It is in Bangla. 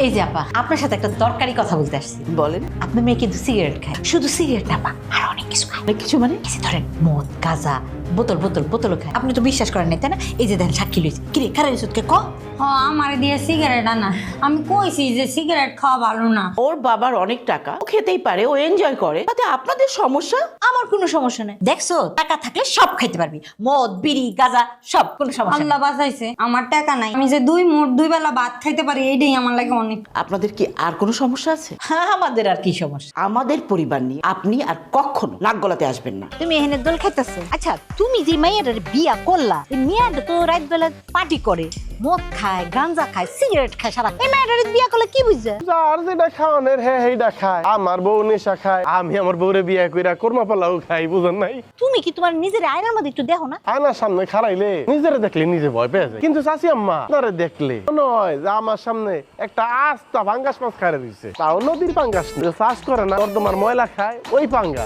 এই যে আপা, আপনার সাথে একটা দরকারি কথা বলতে আসছি। বলেন। আপনার মেয়ে কিন্তু সিগারেট খায়, শুধু সিগারেট না আপা, আর অনেক কিছু খায়। অনেক কিছু মানে? এই যে ধরেন মদ, গাঁজা, বোতলও খায়। আপনি তো বিশ্বাস করেন না, তাই না? এই যে দেখেন সাক্ষী লইছে। কিরে কারা কে ক? আমার দিয়ে সিগারেট আনা। আমি কইছি যে সিগারেট খাওয়া ভালো না। ওর বাবার অনেক টাকা, ও খেতেই পারে, ও এনজয় করে, তাতে আপনাদের সমস্যা? আমার কোনো সমস্যা নেই। দেখছো, টাকা থাকলে সব খাইতে পারবি, মদ, বিড়ি, গাঁজা সব, কোনো সমস্যা আল্লাহ নেই। বাঁচাইছে, আমার টাকা নাই। আমি যে দুই বেলা ভাত খাইতে পারি, এইটাই আমার লাগে অনেক। আপনাদের কি আর কোনো সমস্যা আছে? হ্যাঁ, আমাদের আর কি সমস্যা? আমাদের পরিবার নিয়ে আপনি আর কখনো নাক গলাতে আসবেন না। তুমি এখানে দোল খাইতেছো। আচ্ছা, তুমি যে মাইয়াটার বিয়া করলা, এই মেয়েটা তো রাত বেলা পার্টি করে, মদ খায়, গাঁজা খায়, সিগারেট খায় সারা। এই মেয়েটার বিয়া করলে কি বুঝছে? যার যেটা খাওয়ানোর সেইটা খায়। আমার বউ নেশা খায়, আমি আমার বউরে বিয়ে কইরা কোরমা পোলাও খাই, বুঝেন নাই? তুমি কি তোমার নিজের আয়নার মধ্যে একটু দেখো না? আয়নার সামনে খাড়াইলে নিজেরে দেখলে নিজে ভয় পেয়ে যায়, কিন্তু চাচি আম্মা আপনারে দেখলে নয় যে আমার সামনে একটা আস্তা পাঙ্গাস মাছ খাইয়ে দিচ্ছে, তাও নদীর পাঙ্গাস চাষ করে না, তোমার ময়লা খায় ওই পাঙ্গাস।